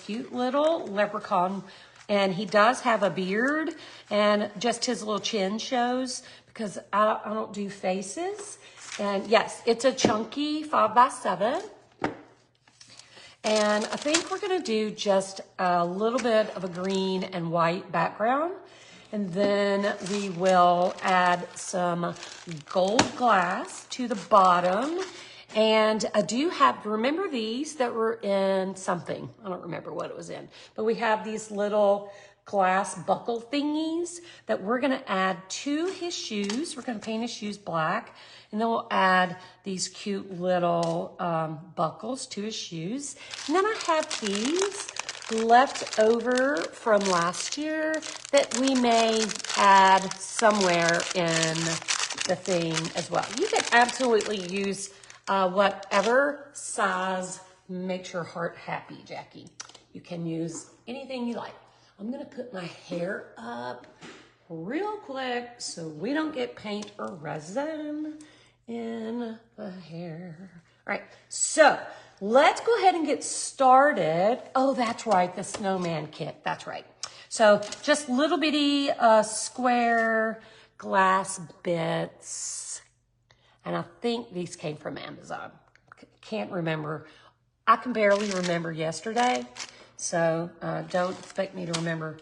cute little leprechaun. And he does have a beard, and just his little chin shows because I don't do faces. And yes, it's a chunky 5x7. And I think we're gonna do just a little bit of a green and white background. And then we will add some gold glass to the bottom. And I do have, remember these that were in something? I don't remember what it was in. But we have these little glass buckle thingies that we're gonna add to his shoes. We're gonna paint his shoes black. And then we'll add these cute little buckles to his shoes. And then I have these left over from last year that we may add somewhere in the thing as well. You can absolutely use whatever size makes your heart happy, Jackie. You can use anything you like. I'm gonna put my hair up real quick so we don't get paint or resin in the hair. All right, so let's go ahead and get started. Oh, that's right, the snowman kit, that's right. So just little bitty square glass bits. And I think these came from Amazon. Can't remember. I can barely remember yesterday. So don't expect me to remember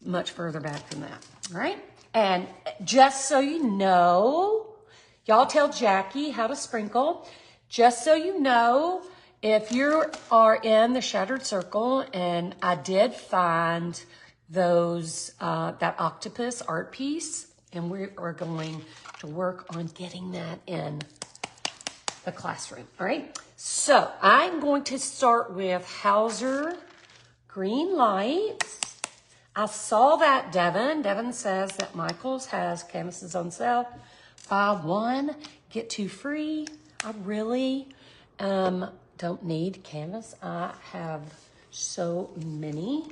much further back than that. All right. And just so you know, y'all tell Jackie how to sprinkle. Just so you know, if you are in the Shattered Circle, and I did find those, that octopus art piece, and we are going to work on getting that in the classroom. All right. So I'm going to start with Hauser Green Lights. I saw that Devin says that Michael's has canvases on sale. Buy one, get two free. I really don't need canvas. I have so many.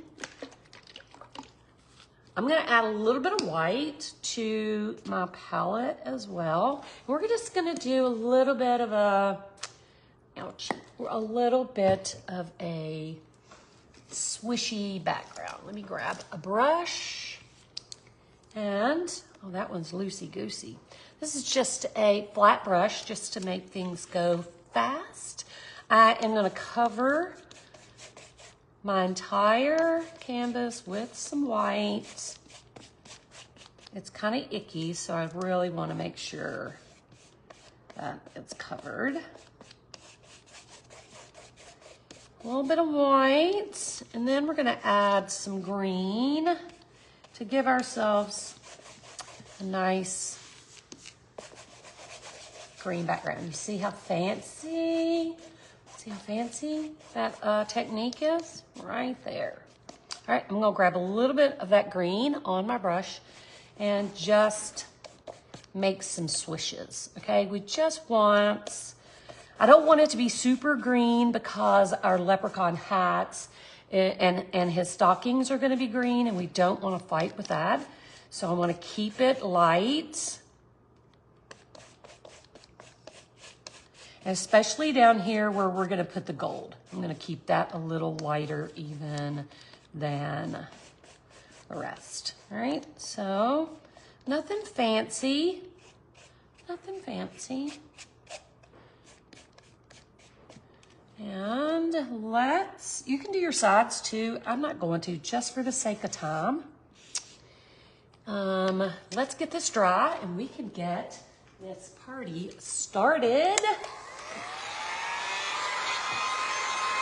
I'm gonna add a little bit of white to my palette as well. We're just gonna do a little bit of a, ouch, a little bit of a swishy background. Let me grab a brush and, oh, that one's loosey-goosey. This is just a flat brush just to make things go fast. I am gonna cover my entire canvas with some white. It's kind of icky, so I really want to make sure that it's covered. A little bit of white, and then we're going to add some green to give ourselves a nice green background. You see how fancy? See how fancy that technique is? Right there. All right, I'm gonna grab a little bit of that green on my brush and just make some swishes, okay? We just want, I don't want it to be super green because our leprechaun hats and his stockings are gonna be green, and we don't wanna fight with that. So I wanna keep it light. Especially down here where we're gonna put the gold. I'm gonna keep that a little lighter even than the rest. All right, so nothing fancy, nothing fancy. And you can do your sides too. I'm not going to, just for the sake of time. Let's get this dry and we can get this party started.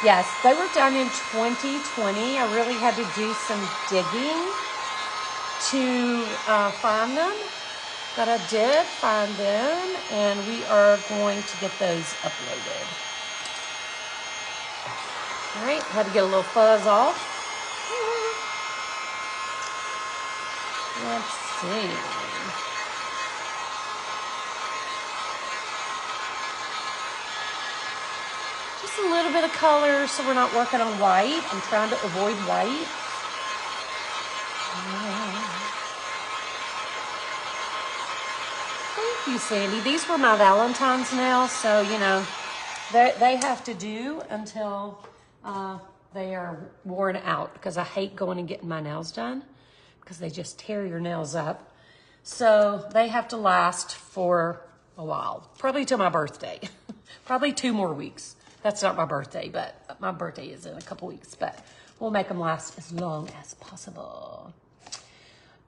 Yes, they were done in 2020. I really had to do some digging to find them, but I did find them, and we are going to get those uploaded. All right, had to get a little fuzz off. Let's see. Just a little bit of color so we're not working on white. I'm trying to avoid white. Thank you, Sandy. These were my Valentine's nails, so, you know, they have to do until They are worn out because I hate going and getting my nails done because they just tear your nails up. So they have to last for a while, probably till my birthday, probably 2 more weeks. That's not my birthday, but my birthday is in a couple weeks, but we'll make them last as long as possible.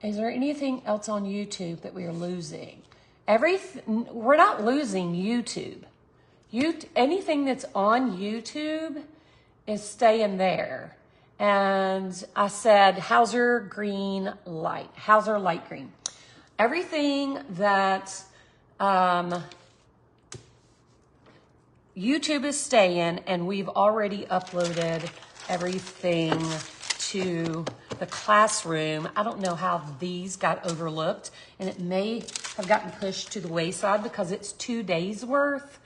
Is there anything else on YouTube that we are losing? We're not losing YouTube. Anything that's on YouTube is staying there. And I said, Hauser green light, Hauser light green. Everything that YouTube is staying, and we've already uploaded everything to the classroom. I don't know how these got overlooked, and it may have gotten pushed to the wayside because it's 2 days worth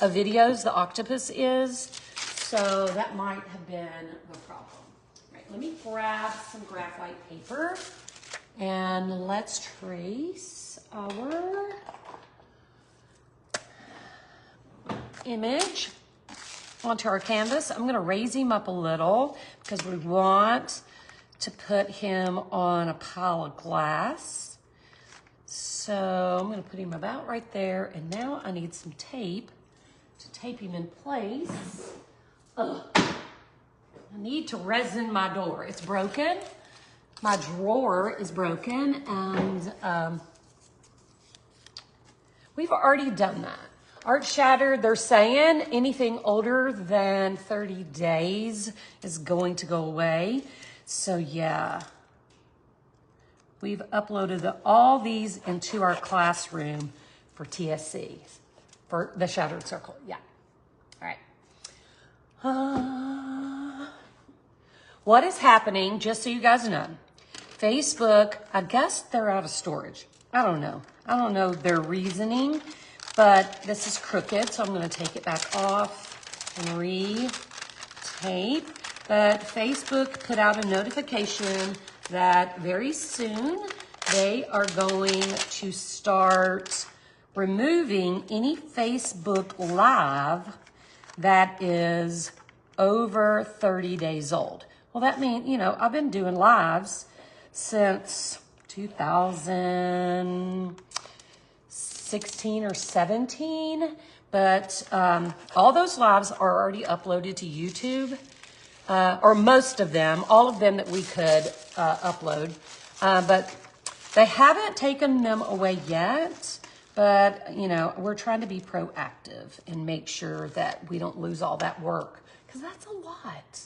of videos, the octopus is. So that might have been the problem. All right, let me grab some graphite paper and let's trace our image onto our canvas. I'm going to raise him up a little because we want to put him on a pile of glass. So I'm going to put him about right there. And now I need some tape to tape him in place. Ugh. I need to resin my door. It's broken. My drawer is broken, and we've already done that. Art Shattered, they're saying anything older than 30 days is going to go away. So yeah, we've uploaded all these into our classroom for TSC, for the Shattered Circle. Yeah. All right. What is happening, just so you guys know, Facebook, I guess they're out of storage. I don't know. I don't know their reasoning, but this is crooked, so I'm going to take it back off and re-tape. But Facebook put out a notification that very soon they are going to start removing any Facebook Live that is over 30 days old. Well, that means, you know, I've been doing lives since 2016 or 17, but all those lives are already uploaded to YouTube, or most of them, all of them that we could upload, but they haven't taken them away yet. But, you know, we're trying to be proactive and make sure that we don't lose all that work, because that's a lot.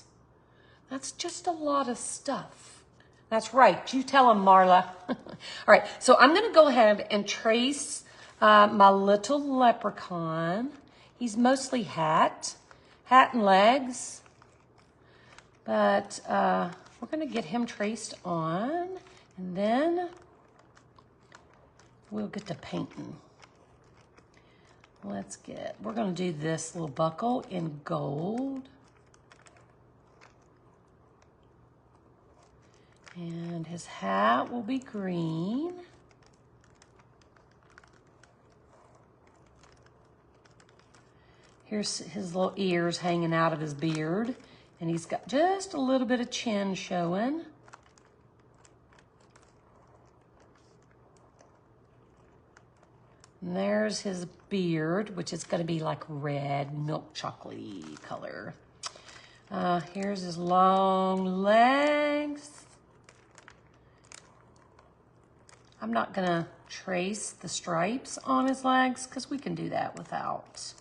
That's just a lot of stuff. That's right. You tell them, Marla. All right. So I'm going to go ahead and trace my little leprechaun. He's mostly hat and legs. But we're going to get him traced on, and then we'll get to painting. We're going to do this little buckle in gold. And his hat will be green. Here's his little ears hanging out of his beard. And he's got just a little bit of chin showing. And there's his beard, which is going to be like red, milk chocolate color. Here's his long legs. I'm not going to trace the stripes on his legs because we can do that without.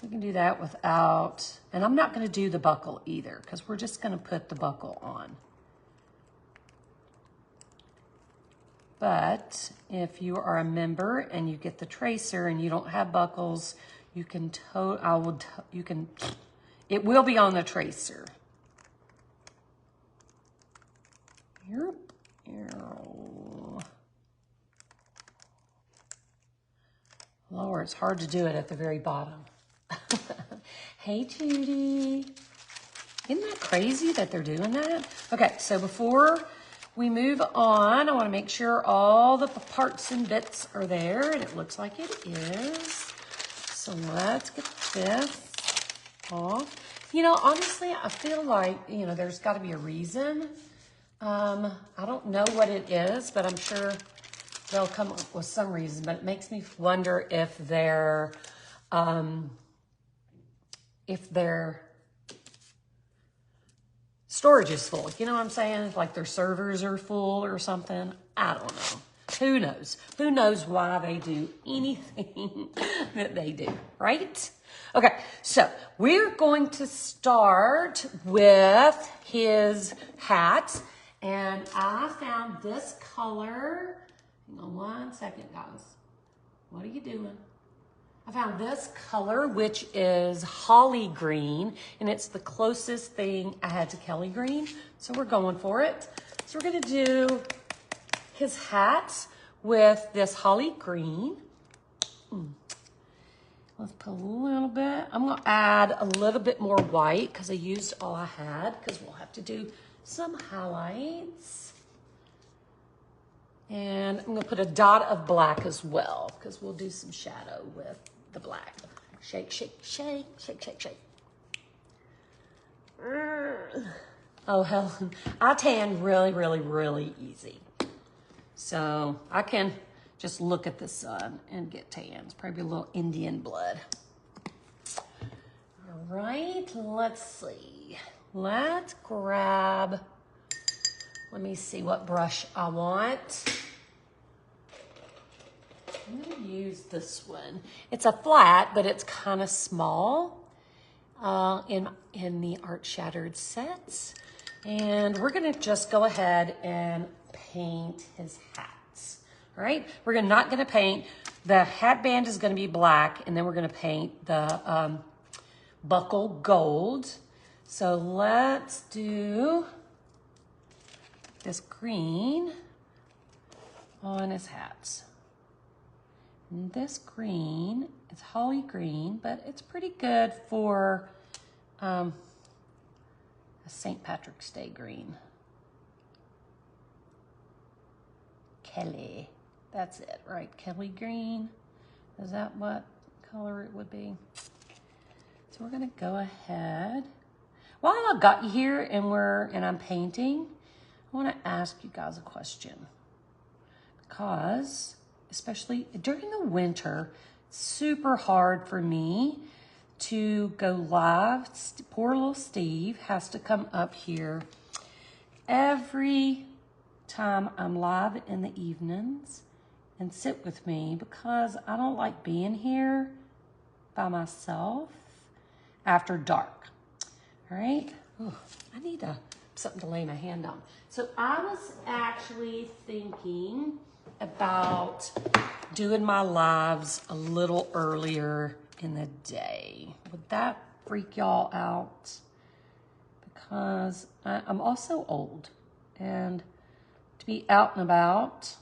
And I'm not going to do the buckle either because we're just going to put the buckle on. But if you are a member and you get the tracer and you don't have buckles, you can it will be on the tracer. Yep. Lower, it's hard to do it at the very bottom. Hey, Judy. Isn't that crazy that they're doing that? Okay, so before we move on, I want to make sure all the parts and bits are there, and it looks like it is. So let's get this off. You know, honestly, I feel like, you know, there's got to be a reason. I don't know what it is, but I'm sure they'll come up with some reason. But it makes me wonder if their storage is full. You know what I'm saying? Like their servers are full or something. I don't know. Who knows? Who knows why they do anything that they do, right? Okay, so we're going to start with his hat. And I found this color. Hang on one second, guys. What are you doing? I found this color, which is holly green, and it's the closest thing I had to Kelly green. So we're going for it. So we're gonna do his hat with this holly green. Let's put a little bit. I'm gonna add a little bit more white because I used all I had, because we'll have to do some highlights. And I'm gonna put a dot of black as well, because we'll do some shadow with the black. Shake, shake, shake, shake, shake, shake. Oh, Helen, I tan really, really, really easy. So I can just look at the sun and get tans. Probably a little Indian blood. All right, let's see. Let's grab, let me see what brush I want. I'm gonna use this one. It's a flat, but it's kind of small in the Art Shattered sets. And we're gonna just go ahead and paint his hats, all right? We're not gonna paint, the hat band is gonna be black, and then we're gonna paint the buckle gold. So let's do this green on his hats. And this green, it's holly green, but it's pretty good for a St. Patrick's Day green. Kelly, that's it, right? Kelly green, is that what color it would be? So we're gonna go ahead. While I've got you here and I'm painting, I wanna ask you guys a question. Because, especially during the winter, it's super hard for me to go live. Poor little Steve has to come up here every time I'm live in the evenings and sit with me, because I don't like being here by myself after dark. All right? Ooh, I need something to lay my hand on. So I was actually thinking about doing my lives a little earlier in the day. Would that freak y'all out? Because I'm also old, and to be out and about,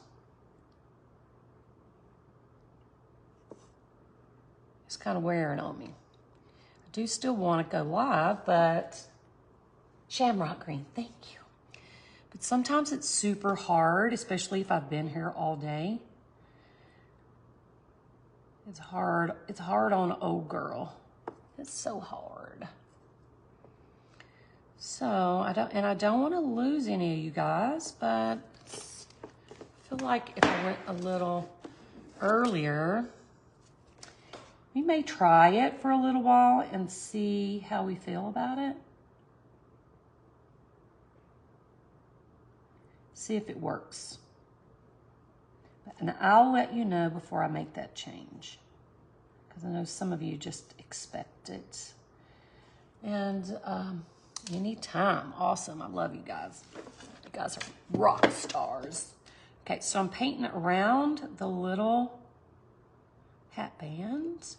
it's kind of wearing on me. I do still want to go live, but shamrock green, thank you. But sometimes it's super hard, especially if I've been here all day. It's hard on an old girl. It's so hard. So I don't want to lose any of you guys, but I feel like if I went a little earlier, we may try it for a little while and see how we feel about it. See if it works. And I'll let you know before I make that change, because I know some of you just expect it. And anytime, awesome. I love you guys. You guys are rock stars. Okay, so I'm painting around the little hat band.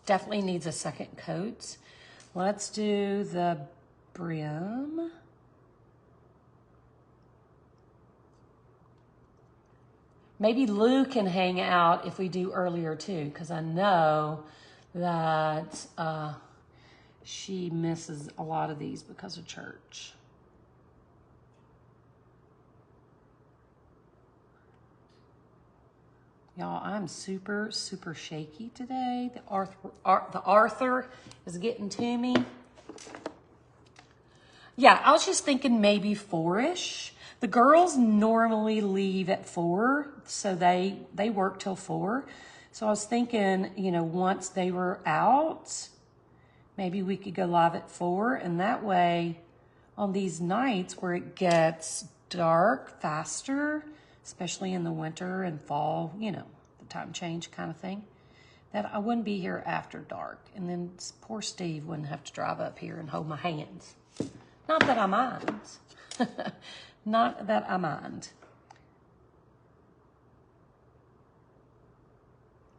Definitely needs a second coat. Let's do the brim. Maybe Lou can hang out if we do earlier too, because I know that she misses a lot of these because of church. Y'all, I'm super, super shaky today. The Arthur is getting to me. Yeah, I was just thinking maybe 4-ish. The girls normally leave at 4, so they work till 4. So I was thinking, you know, once they were out, maybe we could go live at 4, and that way on these nights where it gets dark faster, especially in the winter and fall, you know, the time change kind of thing, that I wouldn't be here after dark. And then poor Steve wouldn't have to drive up here and hold my hands. Not that I mind. Not that I mind.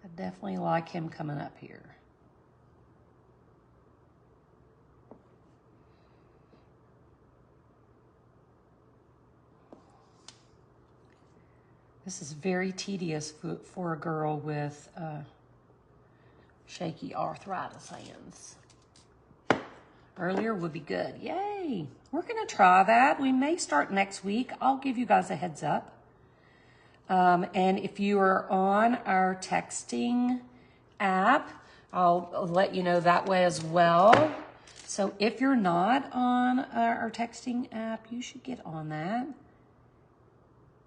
I definitely like him coming up here. This is very tedious for a girl with shaky arthritis hands. Earlier would be good. Yay! We're going to try that. We may start next week. I'll give you guys a heads up. And if you are on our texting app, I'll let you know that way as well. So if you're not on our texting app, you should get on that.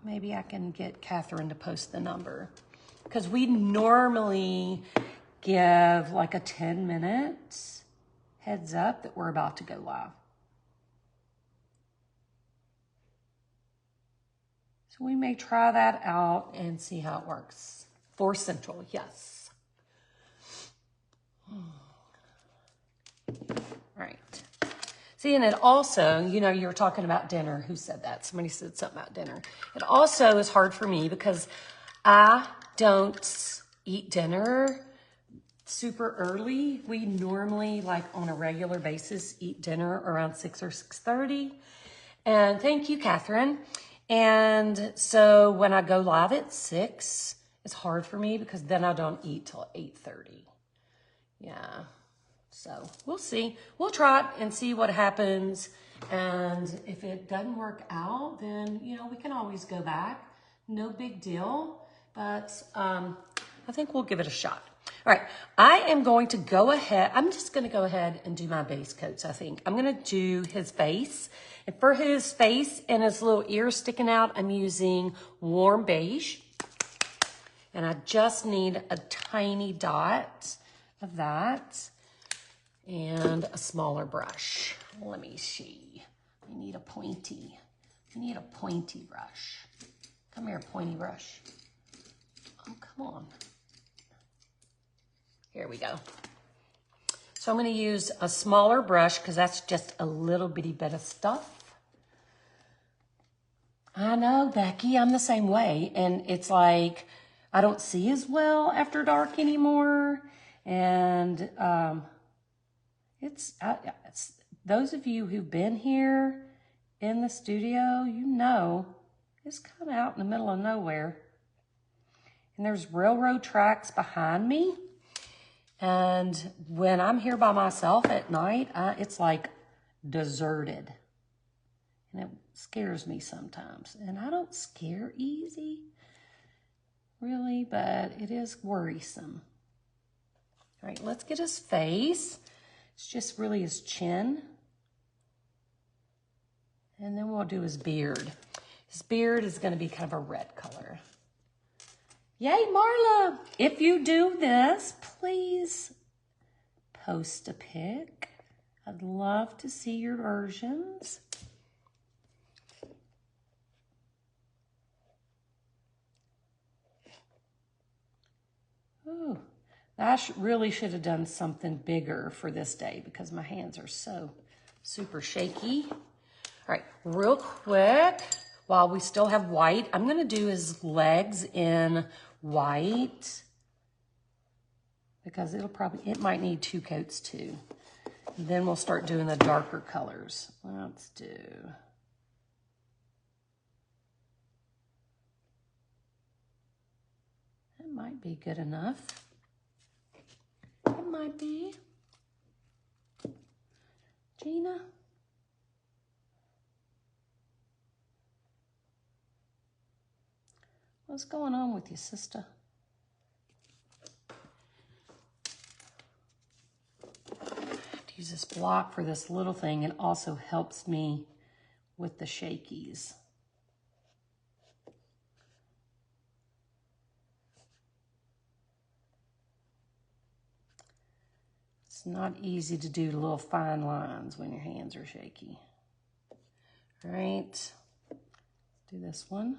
Maybe I can get Catherine to post the number, because we normally give like a 10 minutes heads up that we're about to go live. So we may try that out and see how it works. 4 Central, yes. All right. See, and it also, you know, you were talking about dinner. Who said that? Somebody said something about dinner. It also is hard for me because I don't eat dinner super early. We normally, like on a regular basis, eat dinner around 6 or 6:30. And thank you, Catherine. And so when I go live at 6, it's hard for me because then I don't eat till 8:30. Yeah. So we'll see. We'll try it and see what happens. And if it doesn't work out, then, you know, we can always go back. No big deal. But I think we'll give it a shot. All right. I am going to go ahead. I'm just going to go ahead and do my base coats, I think. I'm going to do his face. And for his face and his little ears sticking out, I'm using warm beige. And I just need a tiny dot of that. And a smaller brush. Let me see. I need a pointy. I need a pointy brush. Come here, pointy brush. Oh, come on. Here we go. So I'm going to use a smaller brush because that's just a little bitty bit of stuff. I know, Becky, I'm the same way. And it's like, I don't see as well after dark anymore. And it's those of you who've been here in the studio, you know, it's kind of out in the middle of nowhere. And there's railroad tracks behind me. And when I'm here by myself at night, it's like deserted. And it scares me sometimes. And I don't scare easy, really, but it is worrisome. All right, let's get his face. It's just really his chin. And then we'll do his beard. His beard is going to be kind of a red color. Yay, Marla! If you do this, please post a pic. I'd love to see your versions. Ooh, I really should have done something bigger for this day because my hands are so super shaky. All right, real quick, while we still have white, I'm going to do his legs in white because it might need 2 coats too. And then we'll start doing the darker colors. Let's do... That might be good enough. It might be. Gina? What's going on with you, sister? I have to use use this block for this little thing. It also helps me with the shakies. It's not easy to do little fine lines when your hands are shaky. All right, let's do this one.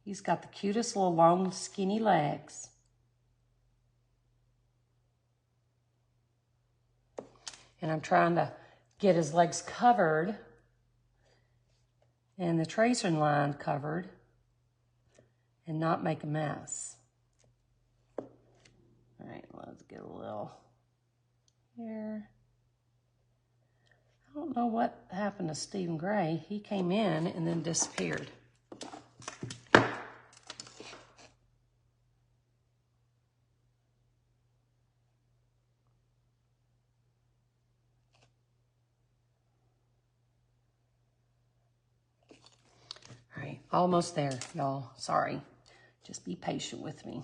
He's got the cutest little long skinny legs. And I'm trying to get his legs covered and the tracing line covered and not make a mess. All right, let's get a little here. I don't know what happened to Stephen Gray. He came in and then disappeared. All right, almost there, y'all. Sorry. Just be patient with me.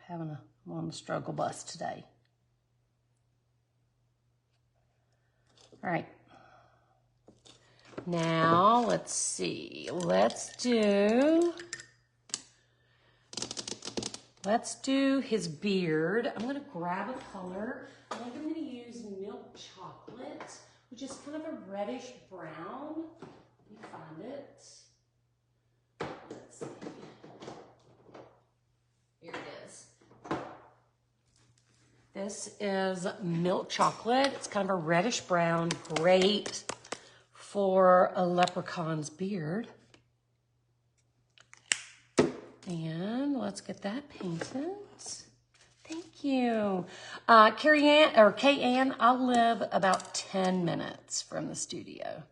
I'm on the struggle bus today. All right. Now, let's see. Let's do his beard. I'm going to grab a color. I think I'm going to use milk chocolate, which is kind of a reddish brown. Let me find it. Let's see. Here it is. This is milk chocolate. It's kind of a reddish brown, great for a leprechaun's beard. And let's get that painted. Thank you. Kay-Ann, I'll live about 10 minutes from the studio.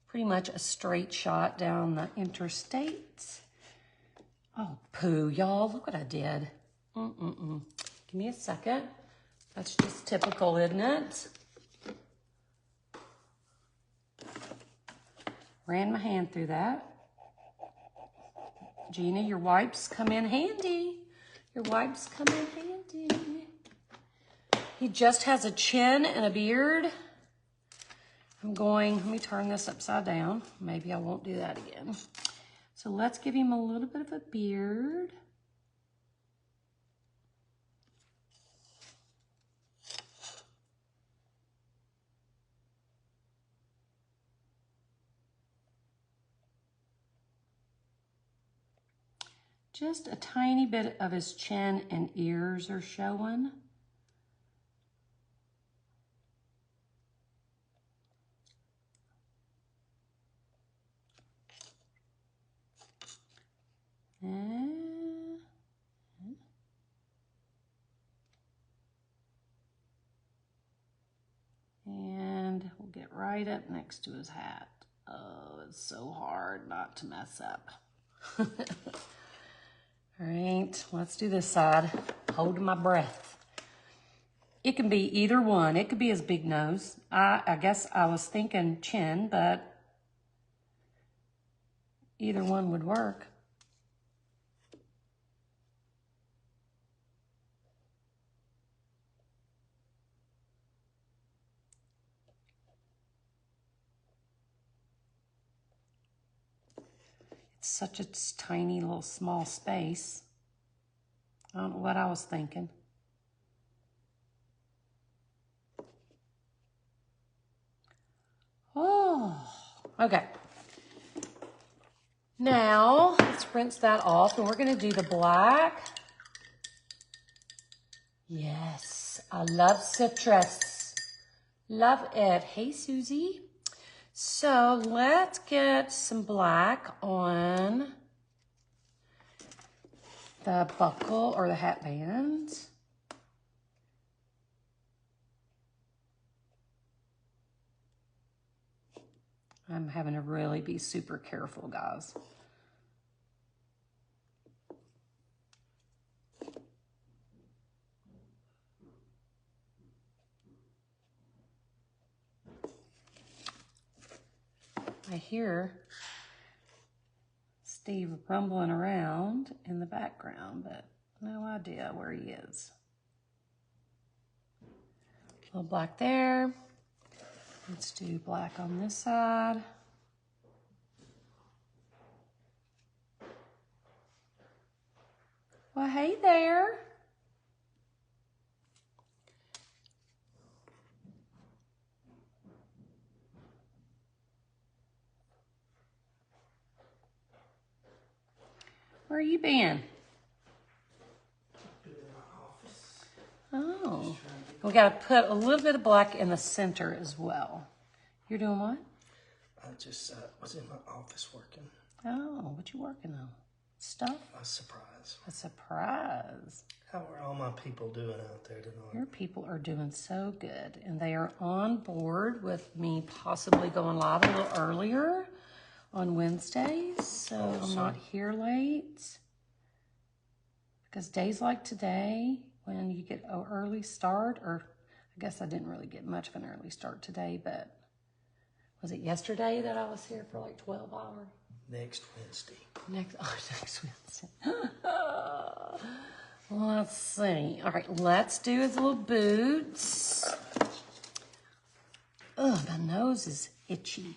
Pretty much a straight shot down the interstate. Oh, poo, y'all, look what I did. Give me a second. That's just typical, isn't it? Ran my hand through that. Gina, your wipes come in handy. Your wipes come in handy. He just has a chin and a beard. Let me turn this upside down. Maybe I won't do that again. So let's give him a little bit of a beard. Just a tiny bit of his chin and ears are showing. And we'll get right up next to his hat. Oh, it's so hard not to mess up. All right, let's do this side. Holding my breath. It can be either one. It could be his big nose. I guess I was thinking chin, but either one would work. It's such a tiny little small space. I don't know what I was thinking. Oh, okay. Now, let's rinse that off, and we're going to do the black. Yes, I love citrus. Love it. Hey, Susie. So let's get some black on the buckle or the hat band. I'm having to really be super careful, guys. I hear Steve rumbling around in the background, but no idea where he is. little black there. Let's do black on this side. Well, hey there. Where you been? Oh, we got to put a little bit of black in the center as well. You're doing what? I just was in my office working. Oh, what you working on? Stuff? A surprise. A surprise. How are all my people doing out there tonight? Your people are doing so good, and they are on board with me possibly going live a little earlier on Wednesdays, so Awesome. I'm not here late. Because days like today, when you get an early start, or I guess I didn't really get much of an early start today, but was it yesterday that I was here for like 12 hours? Next Wednesday. Next Wednesday. Let's see. All right, let's do his little boots. Oh, my nose is itchy.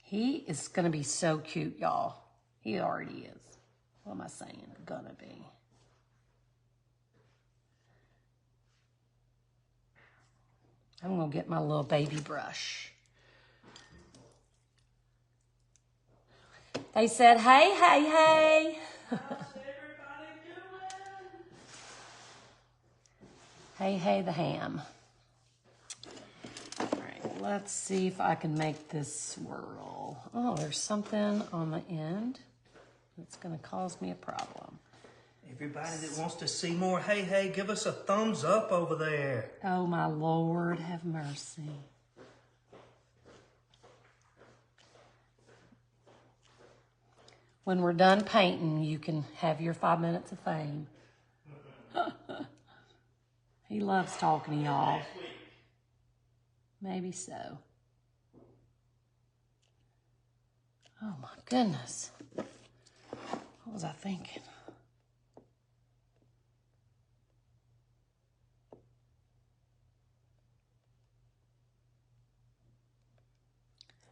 He is going to be so cute, y'all. He already is. What am I saying? Gonna be. I'm going to get my little baby brush. They said, hey, hey, hey. How's everybody doing? Hey, hey, the ham. All right, let's see if I can make this swirl. Oh, there's something on the end that's going to cause me a problem. Everybody that wants to see more, hey, give us a thumbs up over there. Oh, my Lord, have mercy. When we're done painting, you can have your 5 minutes of fame. He loves talking to y'all. Maybe so. Oh, my goodness. What was I thinking?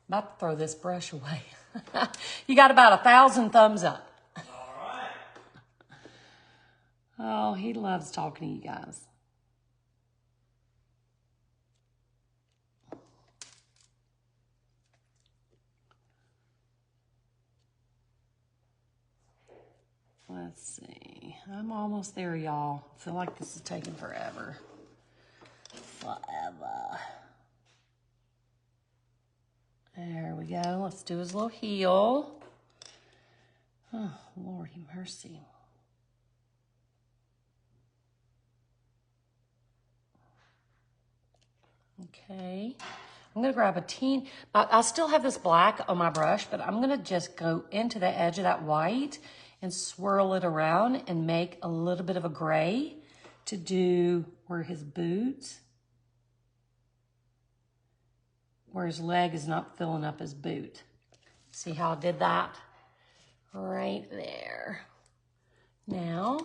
About to throw this brush away. You got about 1,000 thumbs up. All right. Oh, he loves talking to you guys. Let's see. I'm almost there, y'all. I feel like this is taking forever. There we go. Let's do his little heel. Oh, Lordy mercy. Okay. I'm going to grab a I still have this black on my brush, but I'm going to just go into the edge of that white and swirl it around and make a little bit of a gray to do where his boots, where his leg is not filling up his boot. See how I did that? Right there. Now,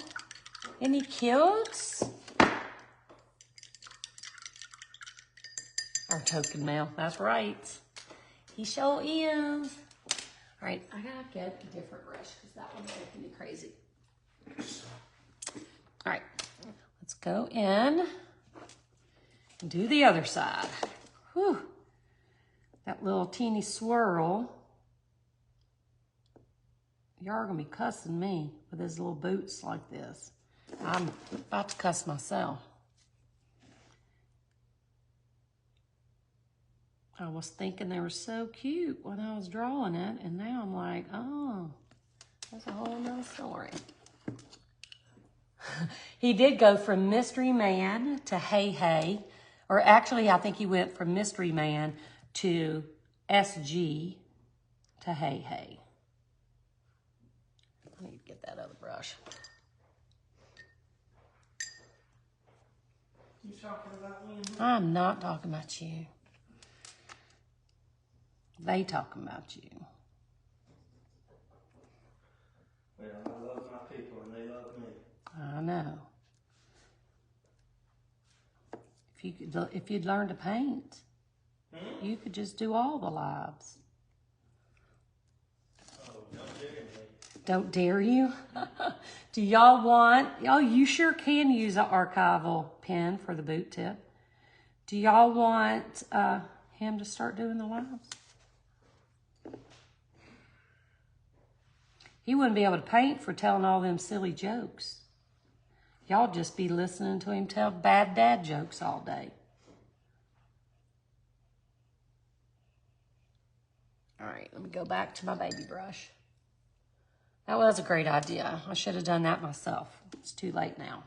isn't he cute? Our token mail, that's right. He sure is. All right, I gotta get a different brush because that one's making me crazy. All right, let's go in and do the other side. Whew. That little teeny swirl. Y'all are gonna be cussing me with his little boots like this. I'm about to cuss myself. I was thinking they were so cute when I was drawing it, and now I'm like, oh, that's a whole nother story. He did go from Mystery Man to Hey Hey, or actually I think he went from Mystery Man to SG to Hey Hey. I need to get that other brush. You talking about me? I'm not talking about you. They talking about you. Well, I love my people and they love me. I know. If you'd learn to paint, you could just do all the lives. Oh, don't dare me. Don't dare you? Do y'all want, you sure can use an archival pen for the boot tip. Do y'all want him to start doing the lives? He wouldn't be able to paint for telling all them silly jokes. Y'all just be listening to him tell bad dad jokes all day. All right, let me go back to my baby brush. That was a great idea. I should have done that myself. It's too late now.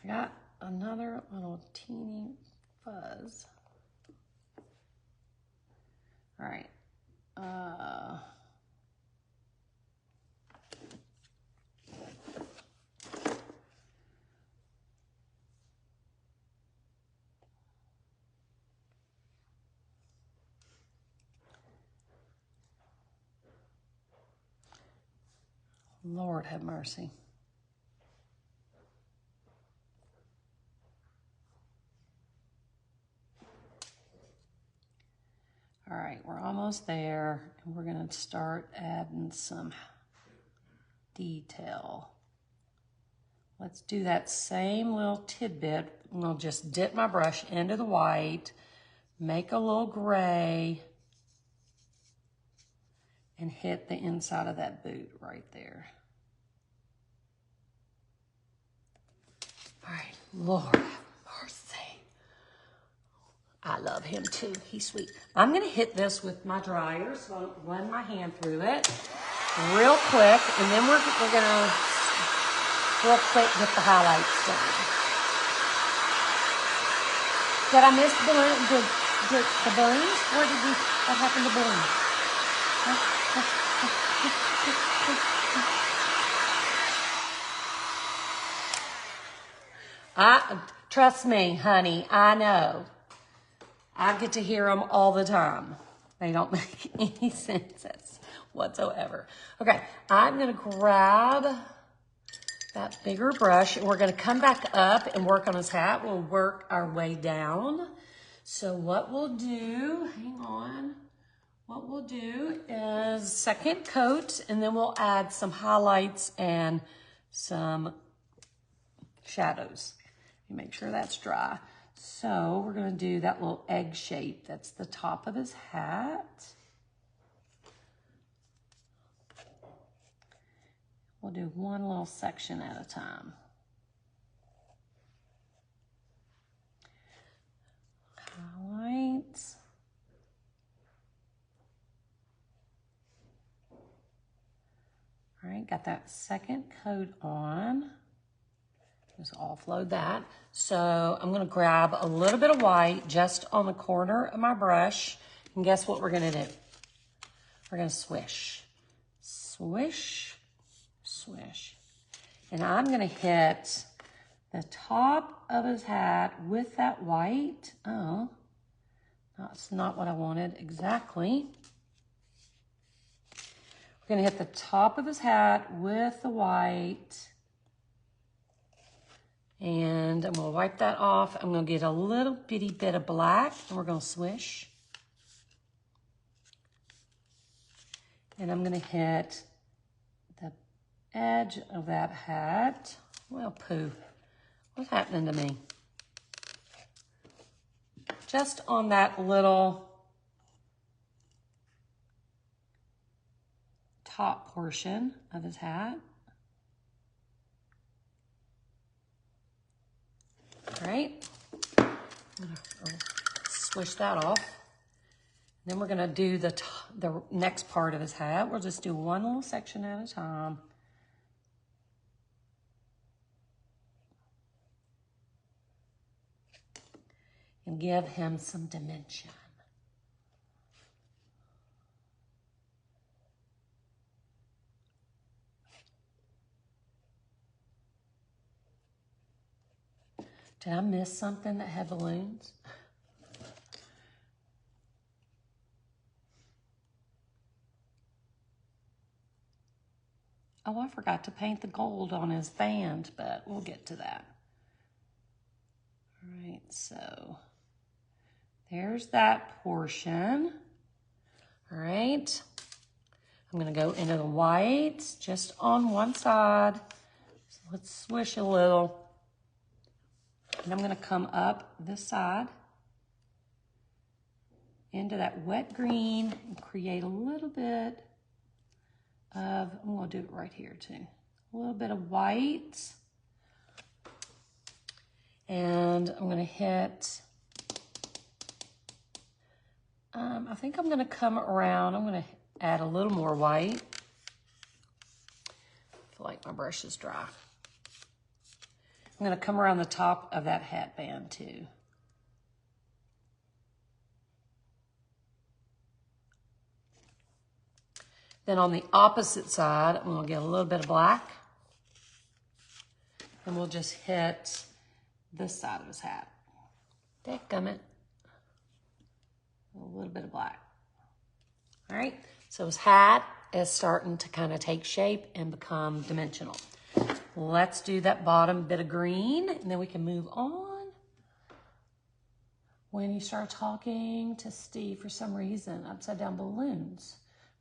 I got another little teeny fuzz. All right. Lord have mercy. All right, we're almost there, and we're gonna start adding some detail. Let's do that same little tidbit. I'm gonna just dip my brush into the white, make a little gray, and hit the inside of that boot right there. All right, Lord have mercy. I love him too, he's sweet. I'm gonna hit this with my dryer, so I'll run my hand through it real quick, and then we're gonna real quick get the highlights done. Did I miss the balloons? What happened to balloons? Trust me, honey, I know. I get to hear them all the time. They don't make any sense whatsoever. Okay, I'm gonna grab that bigger brush, and we're gonna come back up and work on his hat. We'll work our way down. So what we'll do, hang on. What we'll do is second coat, and then we'll add some highlights and some shadows. Make sure that's dry. So we're gonna do that little egg shape. That's the top of his hat. We'll do one little section at a time. Highlights. All right, got that second coat on. Just offload that. So I'm gonna grab a little bit of white just on the corner of my brush. And guess what we're gonna do? We're gonna swish. Swish, swish. And I'm gonna hit the top of his hat with that white. Oh, that's not what I wanted exactly. We're gonna hit the top of his hat with the white. And I'm gonna wipe that off. I'm gonna get a little bitty bit of black, and we're gonna swish. And I'm gonna hit the edge of that hat. Well, poof, what's happening to me? Just on that little top portion of his hat. All right, I'm gonna swish that off. Then we're gonna do the next part of his hat. We'll just do one little section at a time. And give him some dimension. Did I miss something that had balloons? Oh, I forgot to paint the gold on his band, but we'll get to that. All right, so there's that portion. All right, I'm gonna go into the whites just on one side. So let's swish a little. And I'm gonna come up this side into that wet green and create a little bit of, I'm gonna do it right here too. A little bit of white. And I'm gonna hit, I think I'm gonna come around, I'm gonna add a little more white. I feel like my brush is dry. I'm gonna come around the top of that hat band too. Then on the opposite side, I'm gonna get a little bit of black. And we'll just hit this side of his hat. Dadgummit. A little bit of black. All right, so his hat is starting to kind of take shape and become dimensional. Let's do that bottom bit of green, and then we can move on. When you start talking to Steve, for some reason, upside down balloons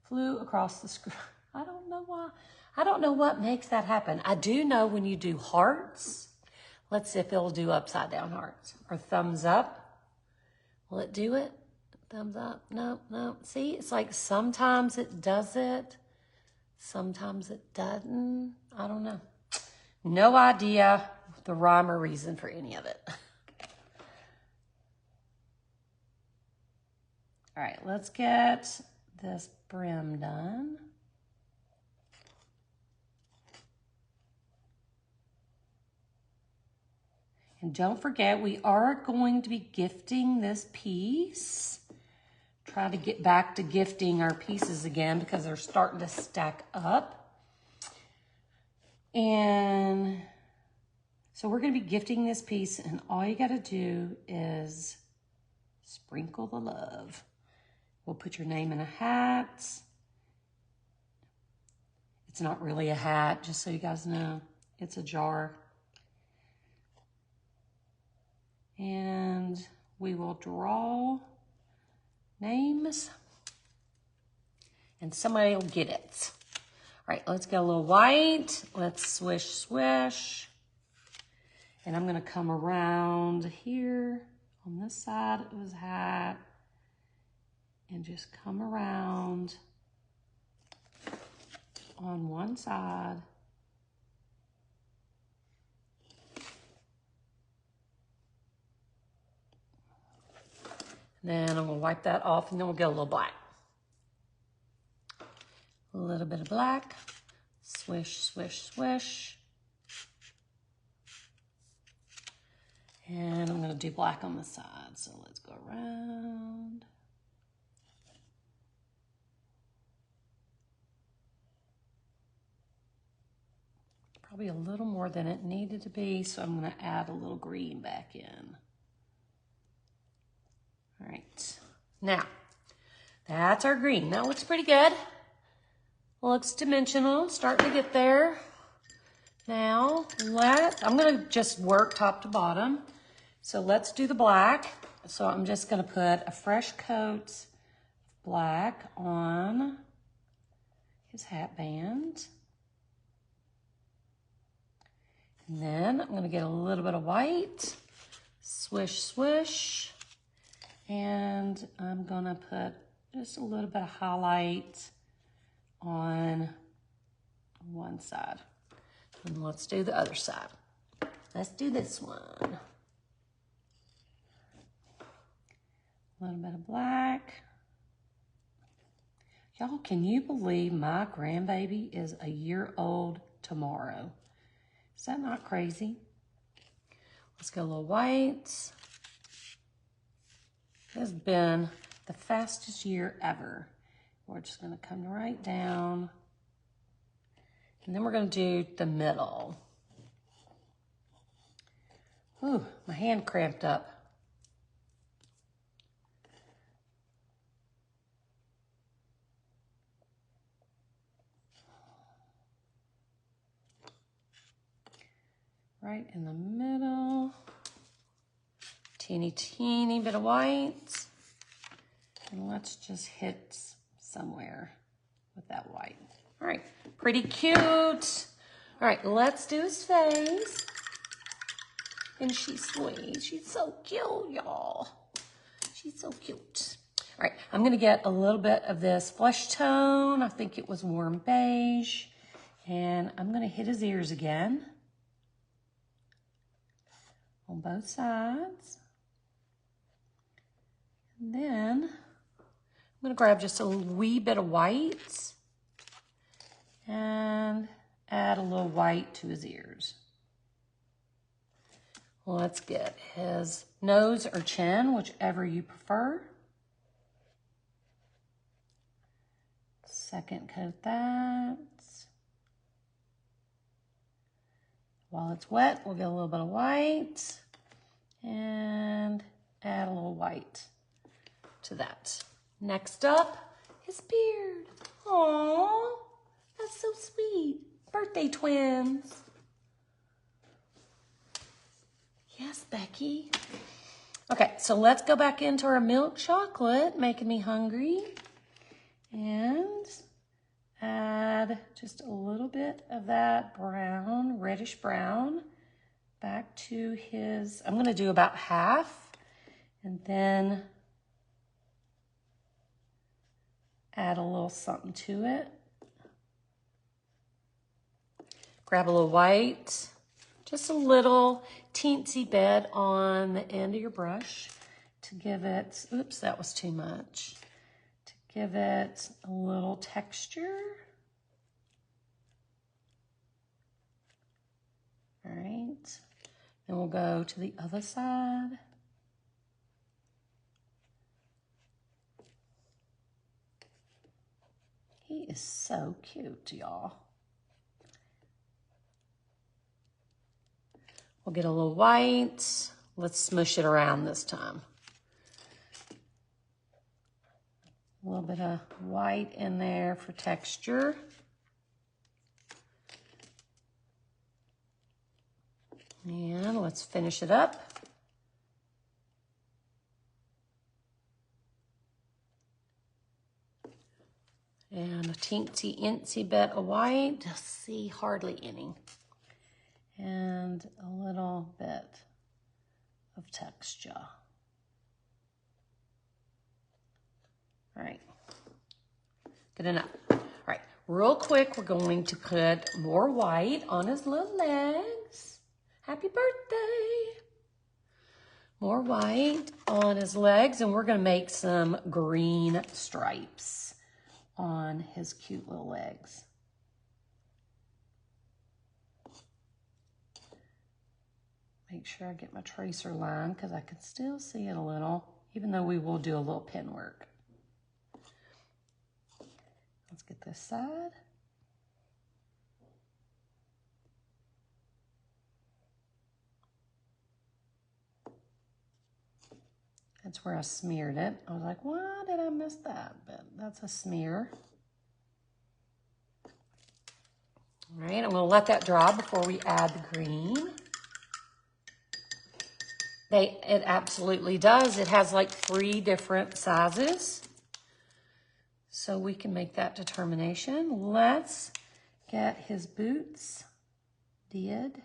flew across the screen. I don't know why. I don't know what makes that happen. I do know when you do hearts, let's see if it'll do upside down hearts. Or thumbs up. Will it do it? Thumbs up. No, no. See, it's like sometimes it does it. Sometimes it doesn't. I don't know. No idea the rhyme or reason for any of it. All right, let's get this brim done. And don't forget, we are going to be gifting this piece. Try to get back to gifting our pieces again because they're starting to stack up. And so we're going to be gifting this piece, and all you got to do is sprinkle the love. We'll put your name in a hat. It's not really a hat, just so you guys know. It's a jar. And we will draw names, and somebody will get it. All right, let's get a little white. Let's swish, swish. And I'm gonna come around here on this side of his hat and just come around on one side. Then I'm gonna wipe that off, and then we'll get a little black. A little bit of black. Swish, swish, swish. And I'm gonna do black on the side. So let's go around. Probably a little more than it needed to be, so I'm gonna add a little green back in. All right, now, that's our green. That looks pretty good. Looks dimensional, starting to get there. Now, I'm gonna just work top to bottom. So let's do the black. So I'm just gonna put a fresh coat of black on his hat band. And then I'm gonna get a little bit of white, swish, swish. And I'm gonna put just a little bit of highlight on one side. And let's do the other side. Let's do this one. A little bit of black. Y'all, can you believe my grandbaby is a year old tomorrow? Is that not crazy? Let's go a little white. It's been the fastest year ever. We're just gonna come right down. And then we're gonna do the middle. Ooh, my hand cramped up. right in the middle. Teeny bit of white. And let's just hit somewhere with that white. All right, pretty cute. All right, let's do his face. And she's sweet. She's so cute, y'all. She's so cute. All right, I'm gonna get a little bit of this flesh tone. I think it was warm beige. And I'm gonna hit his ears again on both sides. And then I'm gonna grab just a wee bit of white and add a little white to his ears. Let's get his nose or chin, whichever you prefer. Second coat that. While it's wet, we'll get a little bit of white and add a little white to that. Next up, his beard. Aww, that's so sweet. Birthday twins. Yes, Becky. Okay, so let's go back into our milk chocolate, making me hungry. And add just a little bit of that brown, reddish brown back to his, I'm gonna do about half, and then add a little something to it. Grab a little white, just a little teensy bit on the end of your brush to give it, oops, that was too much. To give it a little texture. All right, then we'll go to the other side. He is so cute, y'all. We'll get a little white. Let's smush it around this time. A little bit of white in there for texture. And let's finish it up. And a teensy bit of white, just see hardly any. And a little bit of texture. All right, good enough. All right, real quick, we're going to put more white on his little legs. Happy birthday. More white on his legs, and we're gonna make some green stripes on his cute little legs. Make sure I get my tracer line because I can still see it a little, even though we will do a little pen work. Let's get this side. That's where I smeared it. I was like, why did I miss that? But that's a smear. All right, I'm gonna let that dry before we add the green. It absolutely does. It has like 3 different sizes. So we can make that determination. Let's get his boots did.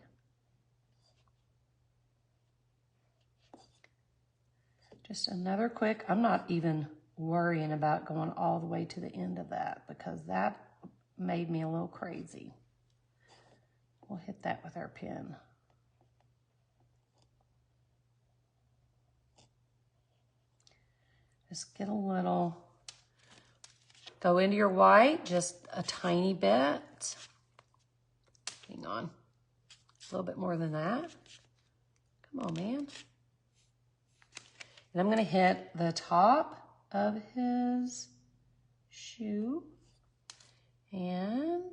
Just another quick, I'm not even worrying about going all the way to the end of that because that made me a little crazy. We'll hit that with our pen. Just get a little, go into your white, just a tiny bit. Hang on, a little bit more than that. Come on, man. And I'm gonna hit the top of his shoe and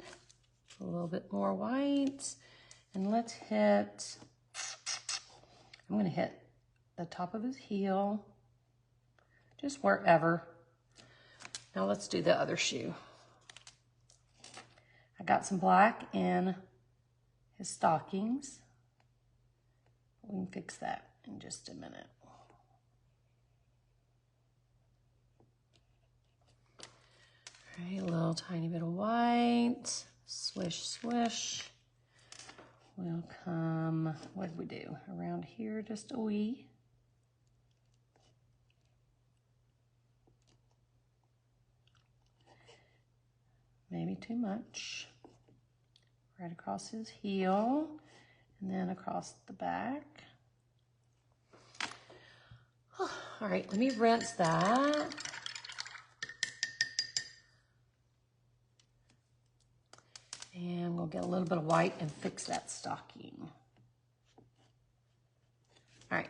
a little bit more white. And let's hit, I'm gonna hit the top of his heel, just wherever. Now let's do the other shoe. I got some black in his stockings. We can fix that in just a minute. All right, a little tiny bit of white. Swish, swish. We'll come, what did we do? Around here, just a wee. Maybe too much. Right across his heel, and then across the back. All right, let me rinse that. And we'll get a little bit of white and fix that stocking. All right.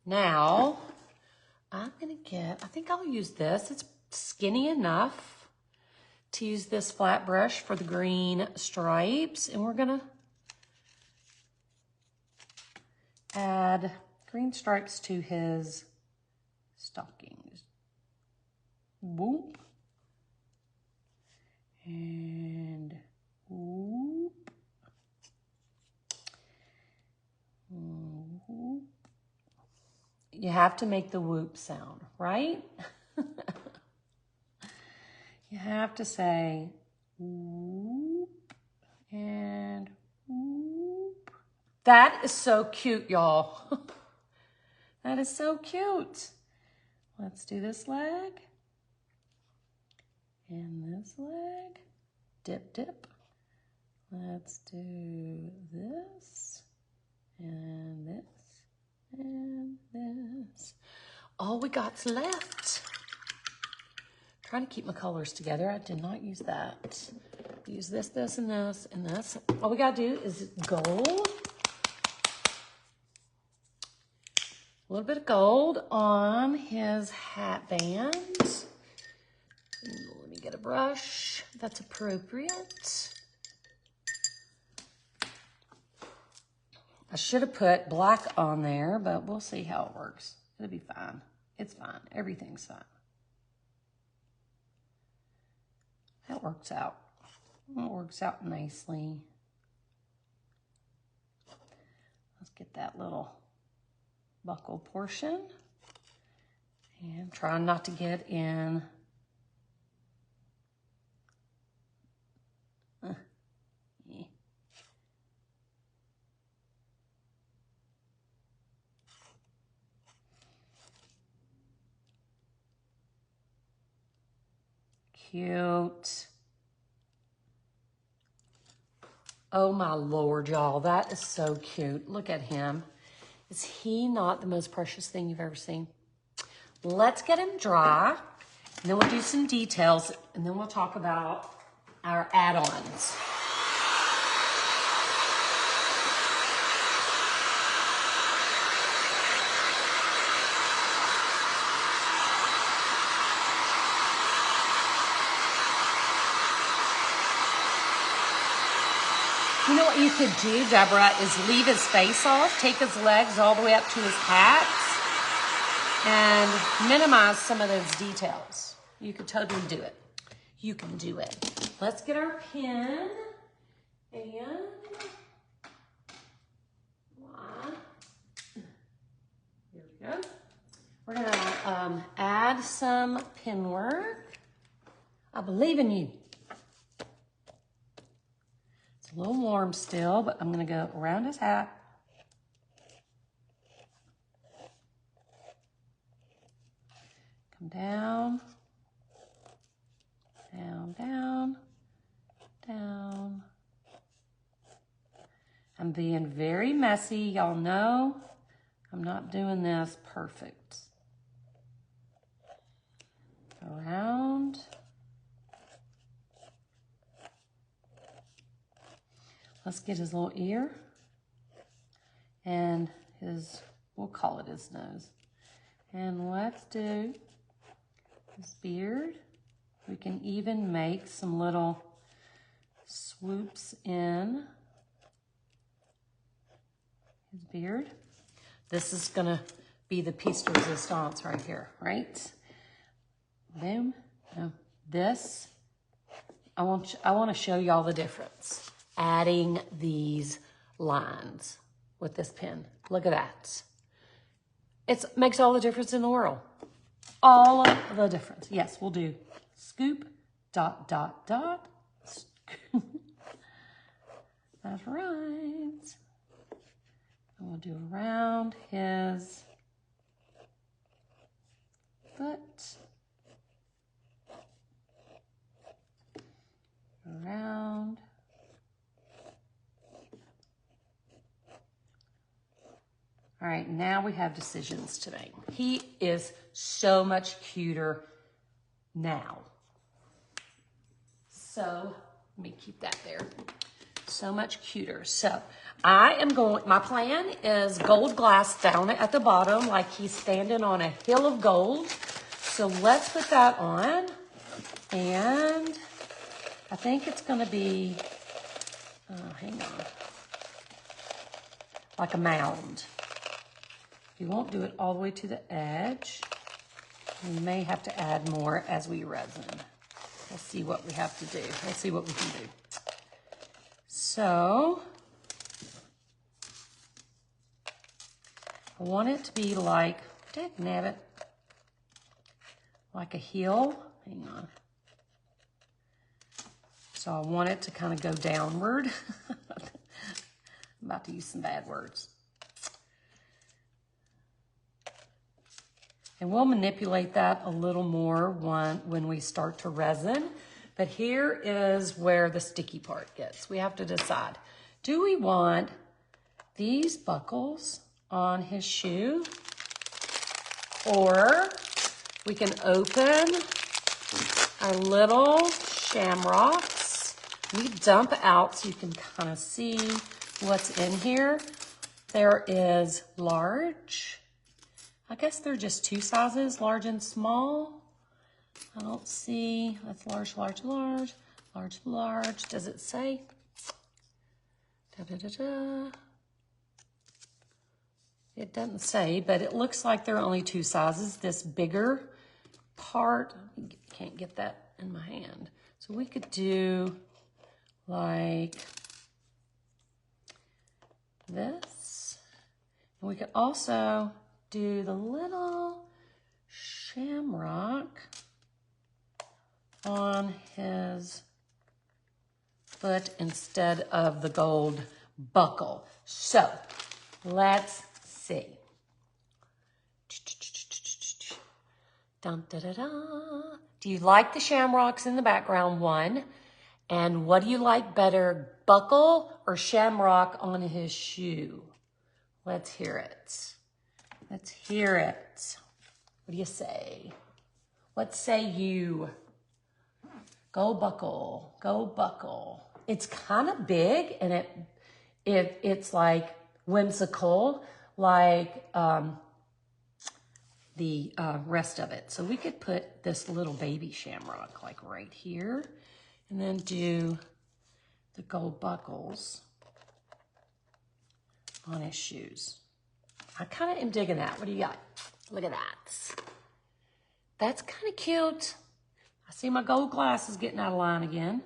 Now, I'm gonna get, I think I'll use this. It's skinny enough to use this flat brush for the green stripes. And we're gonna add green stripes to his stockings. Whoop. And whoop. Whoop. You have to make the whoop sound, right? You have to say whoop and whoop. That is so cute, y'all. That is so cute. Let's do this leg. And this leg. Dip, dip. Let's do this. And this. And this. All we got's left. Trying to keep my colors together. I did not use that. Use this, this, and this, and this. All we gotta do is gold. A little bit of gold on his hat band. Let me get a brush that's appropriate. I should have put black on there, but we'll see how it works. It'll be fine. It's fine. Everything's fine. That works out. It works out nicely. Let's get that little buckle portion. And try not to get in. Cute. Oh my Lord, y'all, that is so cute. Look at him. Is he not the most precious thing you've ever seen? Let's get him dry, and then we'll do some details, and then we'll talk about our add-ons. You know what you could do, Deborah, is leave his face off, take his legs all the way up to his hats, and minimize some of those details. You could totally do it. You can do it. Let's get our pen, and here we go. We're gonna add some pen work. I believe in you. A little warm still, but I'm going to go around his hat. Come down, down, down, down. I'm being very messy. Y'all know I'm not doing this perfect. Around. Let's get his little ear and his, we'll call it his nose. And let's do his beard. We can even make some little swoops in his beard. This is gonna be the piece de resistance right here, right? Boom. Now this, I want to show y'all the difference. Adding these lines. with this pen. Look at that. It makes all the difference in the world. All of the difference. Yes, we'll do scoop, dot, dot, dot. Scoop. That's right. And we'll do around his foot. Around. All right, now we have decisions to make. He is so much cuter now. So, let me keep that there. So much cuter. So, my plan is gold glass down at the bottom like he's standing on a hill of gold. So, let's put that on. And I think it's going to be, hang on, like a mound. You won't do it all the way to the edge. We may have to add more as we resin. We'll see what we have to do. Let's see what we can do. So, I want it to be like, dagnabbit, like a heel. Hang on. So I want it to kind of go downward. I'm about to use some bad words. And we'll manipulate that a little more when we start to resin. But here is where the sticky part gets. We have to decide, do we want these buckles on his shoe? Or we can open our little shamrocks. We dump out so you can kind of see what's in here. There is large. I guess they're just two sizes, large and small. I don't see, that's large, large, large, large, large. Does it say? Da-da-da-da. It doesn't say, but it looks like there are only two sizes. This bigger part, can't get that in my hand. So we could do like this. And we could also do the little shamrock on his foot instead of the gold buckle. So let's see. Dun, da, da, da. Do you like the shamrocks in the background, one? And what do you like better, buckle or shamrock on his shoe? Let's hear it. Let's hear it. What do you say? What say you? Go buckle, go buckle. It's kind of big and it's like whimsical, like the rest of it. So we could put this little baby shamrock like right here and then do the gold buckles on his shoes. I kind of am digging that. What do you got? Look at that. That's kind of cute. I see my gold glasses getting out of line again.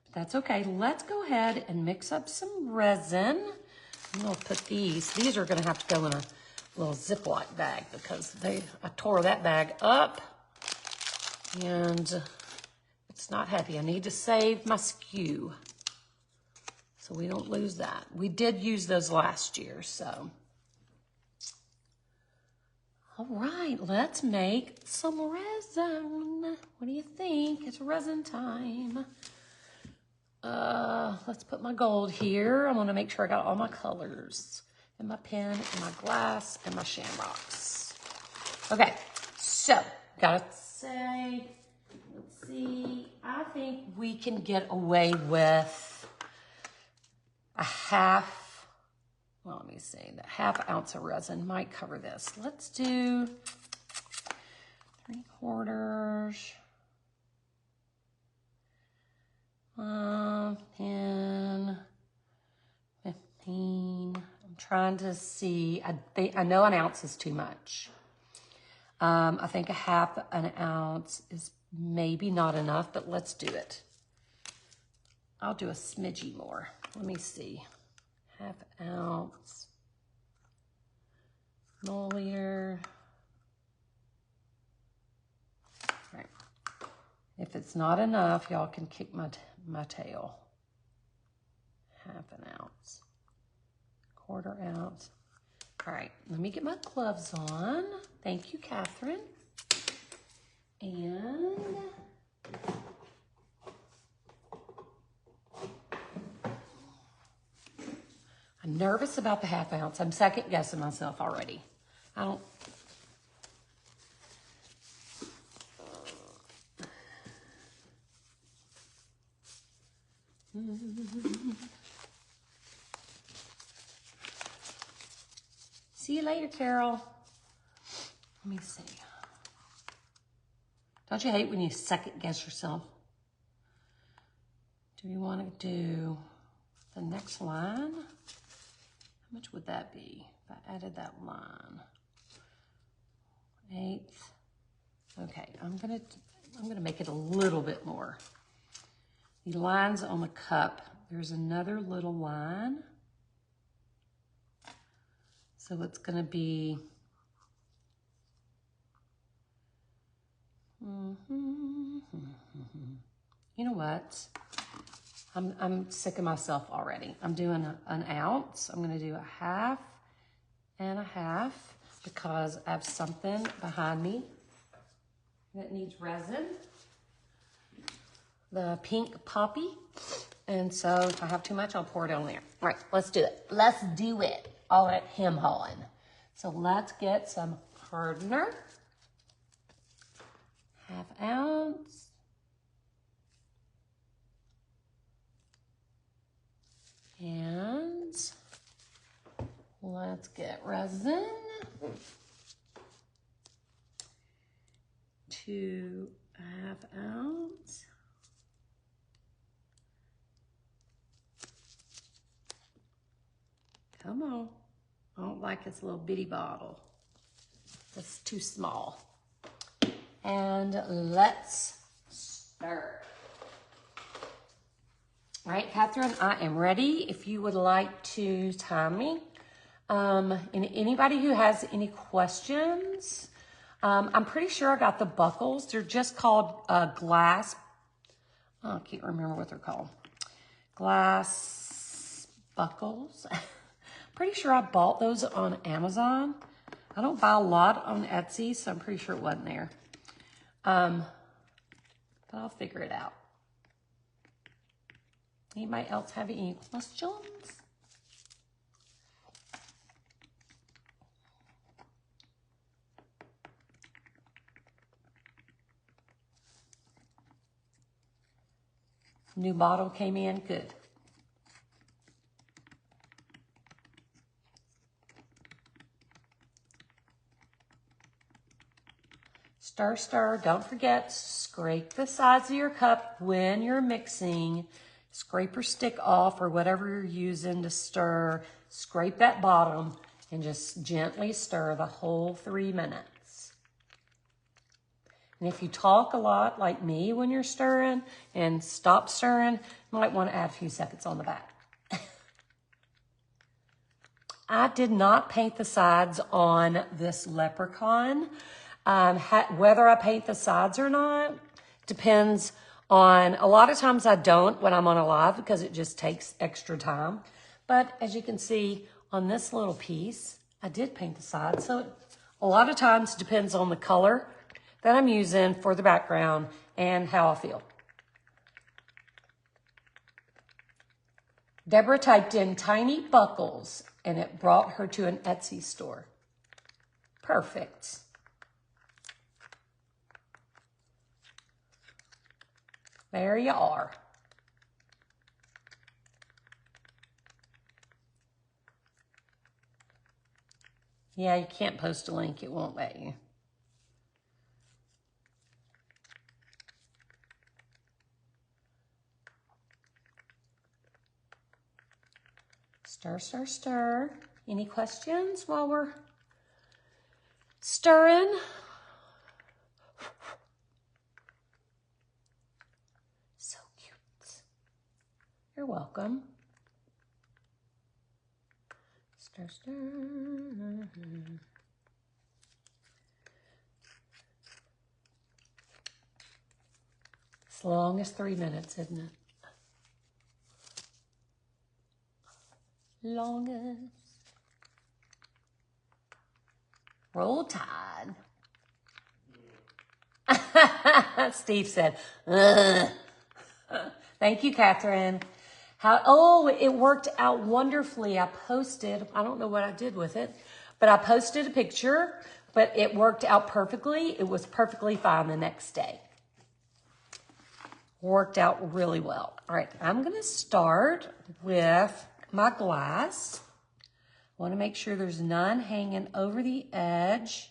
But that's okay. Let's go ahead and mix up some resin. I'm going to put these. These are going to have to go in a little Ziploc bag because I tore that bag up. And it's not happy. I need to save my skew so we don't lose that. We did use those last year, so. All right, let's make some resin. What do you think? It's resin time. Let's put my gold here. I want to make sure I got all my colors and my pen and my glass and my shamrocks. Okay, so gotta say, let's see. I think we can get away with a half. Well, let me see, the ½ ounce of resin might cover this. Let's do 3/4, 10, 15. I'm trying to see, I know an ounce is too much. I think a ½ an ounce is maybe not enough, but let's do it. I'll do a smidgy more. Let me see. ½ ounce. milliliter. Right. If it's not enough, y'all can kick my tail. 1/2 ounce, 1/4 ounce. All right, let me get my gloves on. Thank you, Catherine. And I'm nervous about the 1/2 ounce. I'm second guessing myself already. I don't. See you later, Carol. Let me see. Don't you hate when you second guess yourself? Do we want to do the next line? How much would that be if I added that line? 1/8. Okay, I'm gonna make it a little bit more. The lines on the cup, there's another little line. So it's gonna be, you know what? I'm sick of myself already. I'm doing an ounce. I'm gonna do 1/2 and 1/2 because I have something behind me that needs resin. The pink poppy. And so if I have too much, I'll pour it on there. All right, let's do it. Let's do it. All that hem hawing. So let's get some hardener. 1/2 ounce. And let's get resin. 2.5 ounce. Come on. I don't like this little bitty bottle. That's too small. And let's stir. All right, Catherine, I am ready. If you would like to time me. And anybody who has any questions, I'm pretty sure I got the buckles. They're just called glass. Oh, I can't remember what they're called. Glass buckles. Pretty sure I bought those on Amazon. I don't buy a lot on Etsy, so I'm pretty sure it wasn't there. But I'll figure it out. Anybody else have any questions? New bottle came in, good. Stir, stir. Don't forget, scrape the sides of your cup when you're mixing. Scrape your stick off or whatever you're using to stir. Scrape that bottom and just gently stir the whole 3 minutes. And if you talk a lot like me when you're stirring and stop stirring, you might want to add a few seconds on the back. I did not paint the sides on this Leprechaun. Whether I paint the sides or not depends on, a lot of times I don't when I'm on a live because it just takes extra time. But as you can see on this little piece, I did paint the sides. So a lot of times it depends on the color that I'm using for the background and how I feel. Deborah typed in tiny buckles and it brought her to an Etsy store. Perfect. There you are. Yeah, you can't post a link. It won't let you. Stir, stir, stir. Any questions while we're stirring? So cute. You're welcome. Stir, stir. As long as 3 minutes, isn't it? Longest. Roll Tide. Steve said, ugh. Thank you, Catherine. It worked out wonderfully. I posted, I don't know what I did with it, but I posted a picture, but it worked out perfectly. It was perfectly fine the next day. Worked out really well. All right, I'm gonna start with my glass. I wanna make sure there's none hanging over the edge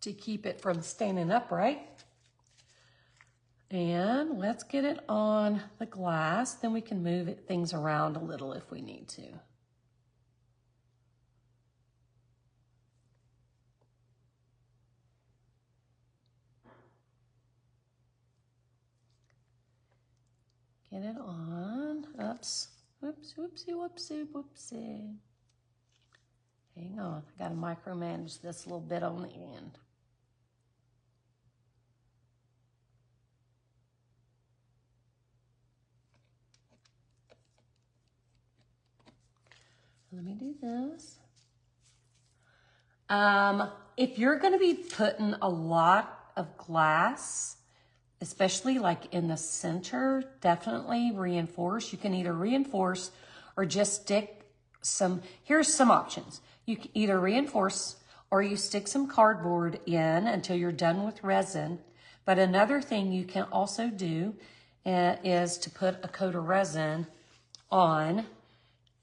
to keep it from standing upright. And let's get it on the glass. Then we can move things around a little if we need to. Get it on. Oops. Whoops, whoopsie, whoopsie, whoopsie. Hang on. I gotta micromanage this a little bit on the end. Let me do this. If you're going to be putting a lot of glass, especially like in the center, definitely reinforce. You can either reinforce or just stick some, here's some options. You can either reinforce or you stick some cardboard in until you're done with resin. But another thing you can also do is to put a coat of resin on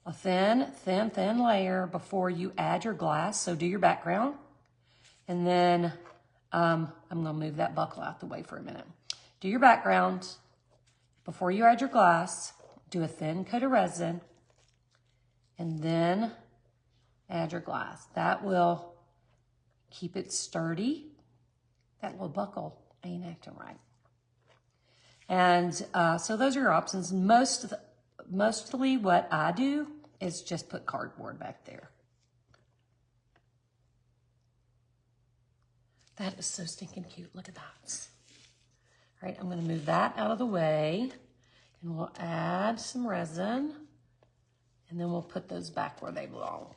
a thin layer before you add your glass. So do your background. And then I'm gonna move that buckle out the way for a minute. Do your background before you add your glass. Do a thin coat of resin and then add your glass. That will keep it sturdy. That little buckle ain't acting right. And so those are your options. Mostly what I do is just put cardboard back there. That is so stinking cute. Look at that. All right, I'm going to move that out of the way and we'll add some resin and then we'll put those back where they belong.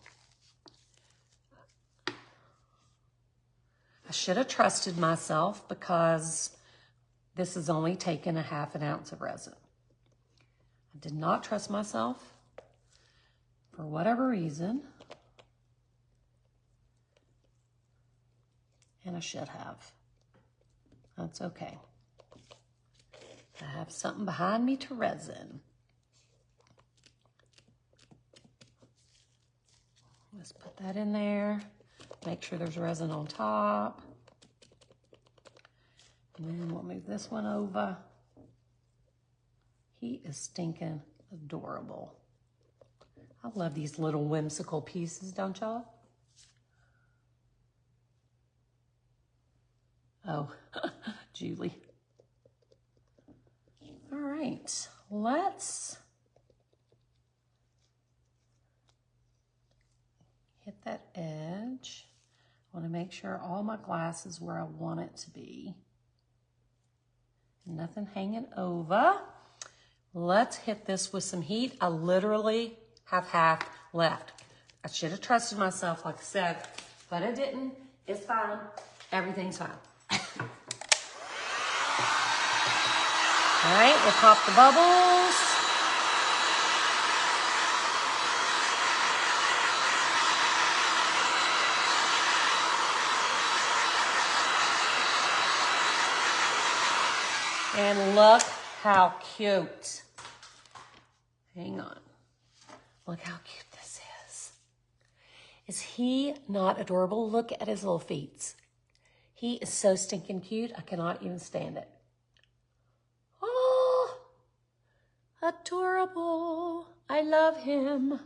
I should have trusted myself because this is only taking a ½ ounce of resin. I did not trust myself for whatever reason, and I should have. That's okay. I have something behind me to resin. Let's put that in there. Make sure there's resin on top. And then we'll move this one over. He is stinking adorable. I love these little whimsical pieces, don't y'all? Oh, Julie. All right, let's hit that edge. I want to make sure all my glass is where I want it to be. Nothing hanging over. Let's hit this with some heat. I literally have half left. I should have trusted myself, like I said, but I didn't. It's fine. Everything's fine. All right, we'll pop the bubbles. And look how cute. Hang on. Look how cute this is. Is he not adorable? Look at his little feet. He is so stinking cute. I cannot even stand it. Oh, adorable. I love him.